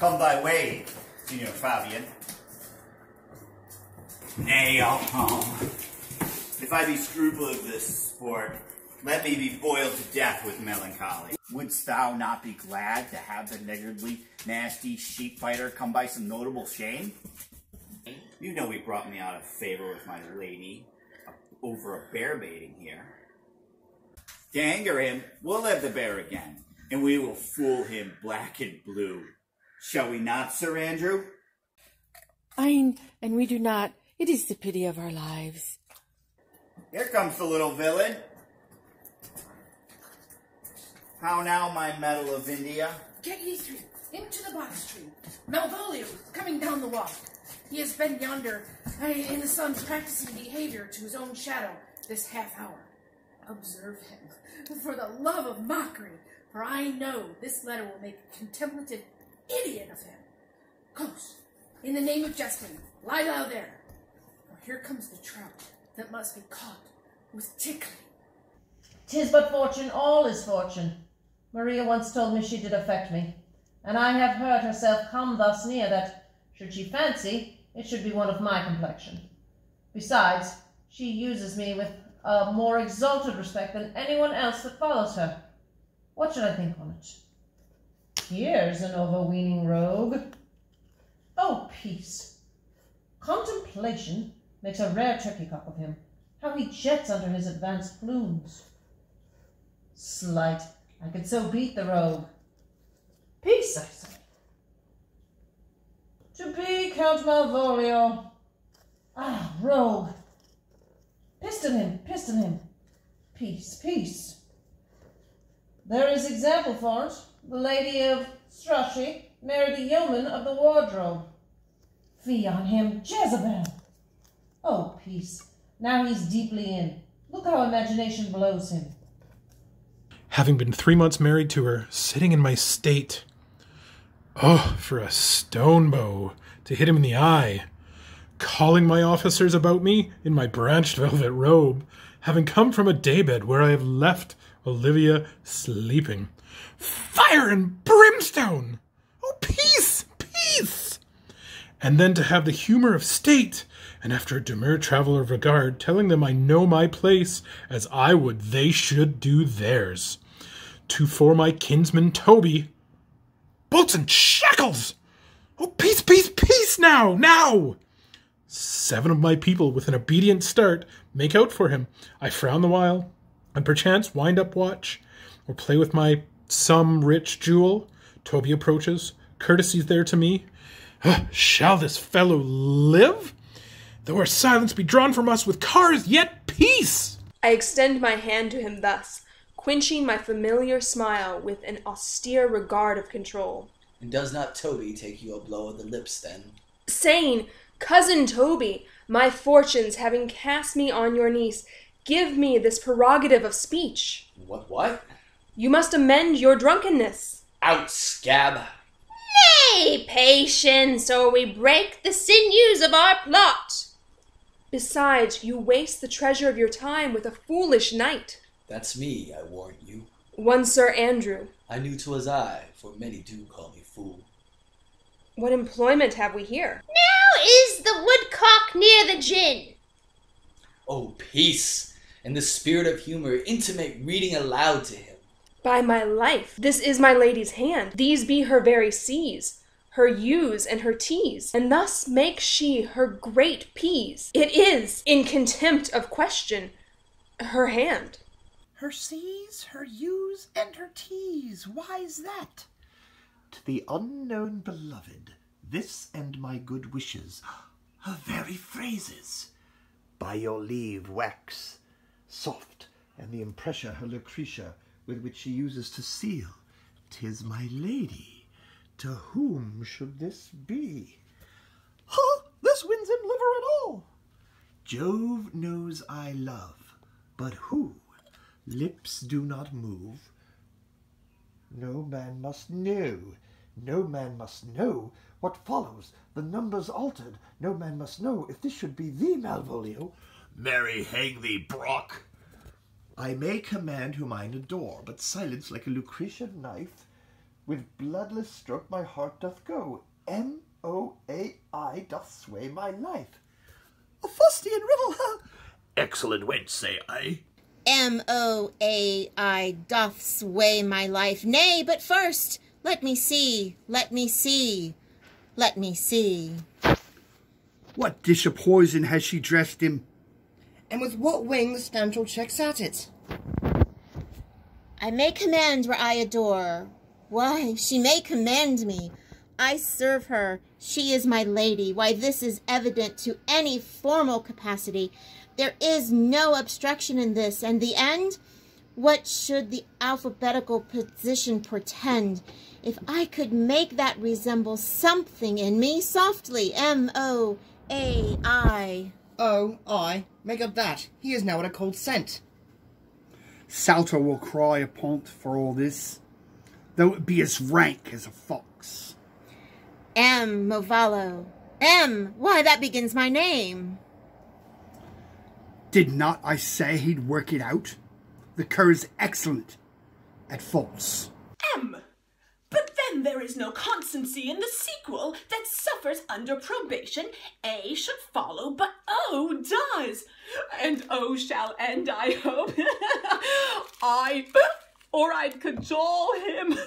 Come thy way, Signor Fabian. Nay, I'll come. If I be scruple of this sport, let me be boiled to death with melancholy. Wouldst thou not be glad to have the niggardly, nasty sheep fighter come by some notable shame? You know he brought me out of favor with my lady over a bear baiting here. To anger him, we'll have the bear again, and we will fool him black and blue. Shall we not, Sir Andrew? And we do not. It is the pity of our lives. Here comes the little villain. How now, my medal of India? Get ye through, into the box tree. Malvolio coming down the walk. He has been yonder in the sun practicing behavior to his own shadow this half hour. Observe him, for the love of mockery, for I know this letter will make a contemplative idiot of him. Close, in the name of Justin, lie thou there, for here comes the trout that must be caught with tickling. 'Tis but fortune, all is fortune. Maria once told me she did affect me, and I have heard herself come thus near that, should she fancy, it should be one of my complexion. Besides, she uses me with a more exalted respect than anyone else that follows her. What should I think on it? Here's an overweening rogue. Oh, peace. Contemplation makes a rare turkey-cock of him. How he jets under his advanced plumes. Slight, I could so beat the rogue. Peace, I say. To be Count Malvolio. Ah, rogue. Piston him. Peace, peace. There is example for it. The Lady of Strachey married the yeoman of the wardrobe. Fie on him, Jezebel. Oh, peace. Now he's deeply in. Look how imagination blows him. Having been 3 months married to her, sitting in my state. Oh, for a stone bow to hit him in the eye. Calling my officers about me in my branched velvet robe, having come from a daybed where I have left Olivia sleeping. Fire and brimstone! Oh, peace, peace! And then to have the humor of state, and after a demure traveler of regard, telling them I know my place as I would they should do theirs. To for my kinsman Toby, bolts and shackles! Oh, peace, peace, peace now, now! 7 of my people with an obedient start make out for him. I frown the while, and perchance wind up watch, or play with my some rich jewel. Toby approaches, courtesies there to me. Shall this fellow live? Though our silence be drawn from us with cars, yet peace! I extend my hand to him thus, quenching my familiar smile with an austere regard of control. And does not Toby take you a blow of the lips, then? Saying, Cousin Toby, my fortunes having cast me on your niece, give me this prerogative of speech. What? You must amend your drunkenness. Out, scab! Nay, patience, or we break the sinews of our plot. Besides, you waste the treasure of your time with a foolish knight. That's me, I warrant you. One Sir Andrew. I knew 'twas I, for many do call me fool. What employment have we here? Now is the woodcock near the gin. Oh, peace! In the spirit of humor, intimate reading aloud to him. By my life, this is my lady's hand. These be her very C's, her U's and her T's, and thus makes she her great P's. It is, in contempt of question, her hand. Her C's, her U's, and her T's. Why's that? To the unknown beloved, this and my good wishes, her very phrases. By your leave, wax, soft, and the impressure her Lucretia, with which she uses to seal. 'Tis my lady. To whom should this be? Ha! This wins him liver and all. Jove knows I love, but who? Lips do not move. No man must know. No man must know what follows. The numbers altered. No man must know if this should be thee, Malvolio. Marry, hang thee, Brock. I may command whom I adore, but silence like a Lucretian knife. With bloodless stroke my heart doth go. M-O-A-I doth sway my life. A fustian riddle, huh? Excellent wench, say I. M-O-A-I doth sway my life. Nay, but first, let me see. What dish of poison has she dressed him? And with what wing the Stanchel checks at it? I may command where I adore. Why, she may command me. I serve her. She is my lady. Why, this is evident to any formal capacity. There is no obstruction in this, and the end? What should the alphabetical position portend? If I could make that resemble something in me softly, M-O-A-I. Oh, I. Make up that. He is now at a cold scent. Salter will cry upon't for all this, though it be as rank as a fox. Malvolio. Why, that begins my name. Did not I say he'd work it out? The cur's excellent at false. But then there is no constancy in the sequel that suffers under probation. A should follow, but O does. And O shall end, I hope. I'd cajole him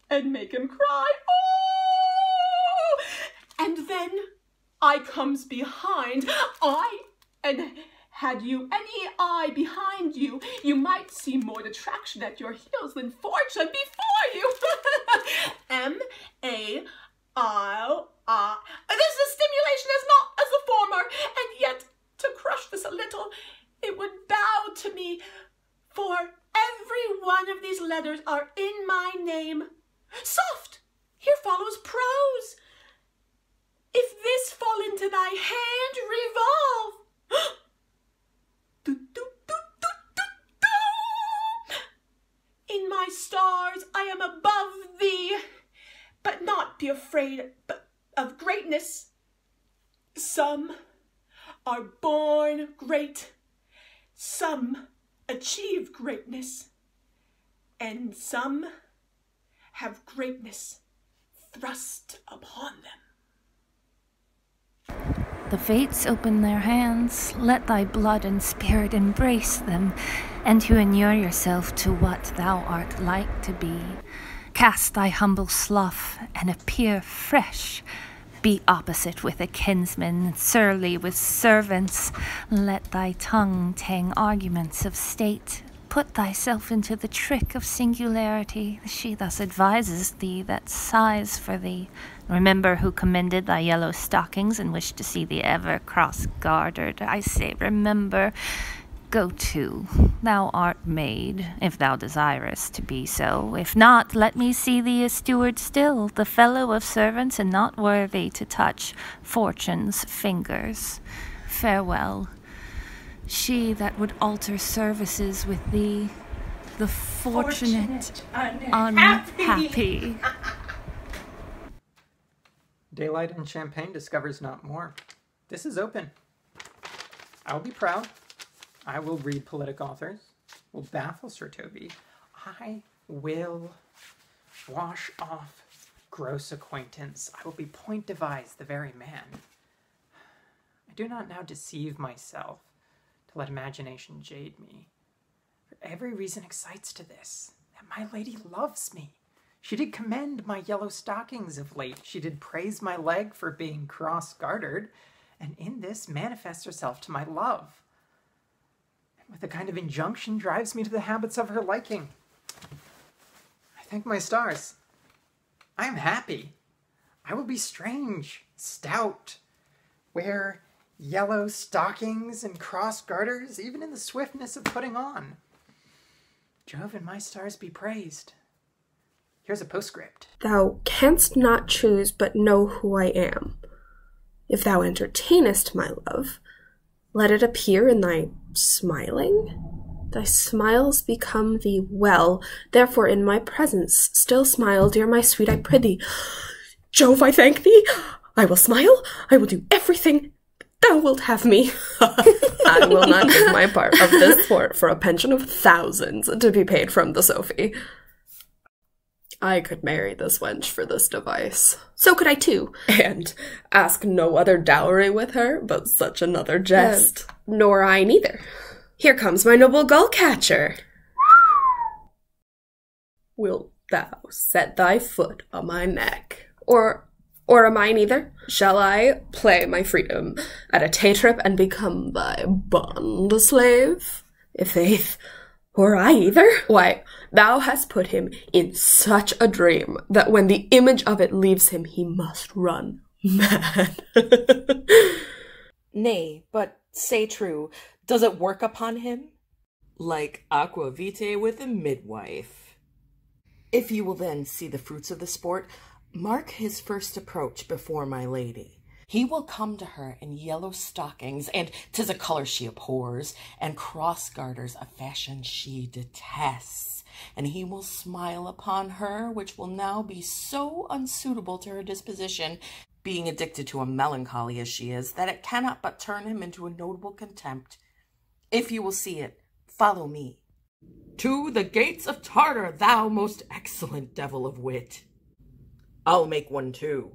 and make him cry. Oh! And then I comes behind. And had you any eye behind you, you might see more detraction at your heels than fortune before you. M-A-I. This stimulation is not as the former, and yet to crush this a little, it would bow to me, for every one of these letters are in my name. Soft! Here follows prose. If this fall into thy hand, revolve. In my stars I am above thee, but not be afraid of greatness. Some are born great, some achieve greatness, and some have greatness thrust upon them. The fates open their hands, let thy blood and spirit embrace them, and to inure yourself to what thou art like to be. Cast thy humble slough and appear fresh. Be opposite with a kinsman, surly with servants. Let thy tongue tang arguments of state. Put thyself into the trick of singularity. She thus advises thee that sighs for thee. Remember who commended thy yellow stockings and wished to see thee ever cross-gartered. I say, remember. Go to. Thou art made, if thou desirest to be so. If not, let me see thee a steward still, the fellow of servants and not worthy to touch fortune's fingers. Farewell. She that would alter services with thee, the fortunate unhappy. Daylight and champagne discovers not more. This is open. I will be proud. I will read politic authors. Will baffle Sir Toby. I will wash off gross acquaintance. I will be point devised the very man. I do not now deceive myself to let imagination jade me. For every reason excites to this, that my lady loves me. She did commend my yellow stockings of late. She did praise my leg for being cross-gartered, and in this manifests herself to my love. And with a kind of injunction drives me to the habits of her liking. I thank my stars. I am happy. I will be strange, stout, wear yellow stockings and cross-garters, even in the swiftness of putting on. Jove and my stars be praised. Here's a postscript. Thou canst not choose but know who I am. If thou entertainest my love, let it appear in thy smiling. Thy smiles become thee well, therefore in my presence still smile, dear my sweet, I prithee. Jove, I thank thee. I will smile. I will do everything thou wilt have me. I will not give my part of this sport for a pension of thousands to be paid from the Sophie. I could marry this wench for this device. So could I too. And ask no other dowry with her but such another jest. Nor I neither. Here comes my noble gull-catcher. Wilt thou set thy foot on my neck? Or am I neither? Shall I play my freedom at a tay-trip and become thy bond-slave? I'faith, or I either? Why, thou hast put him in such a dream that when the image of it leaves him, he must run mad. Nay, but say true, does it work upon him? Like aqua vitae with a midwife. If you will then see the fruits of the sport, mark his first approach before my lady. He will come to her in yellow stockings, and 'tis a colour she abhors, and cross-garters, a fashion she detests. And he will smile upon her, which will now be so unsuitable to her disposition, being addicted to a melancholy as she is, that it cannot but turn him into a notable contempt. If you will see it, follow me. To the gates of Tartar, thou most excellent devil of wit. I'll make one too.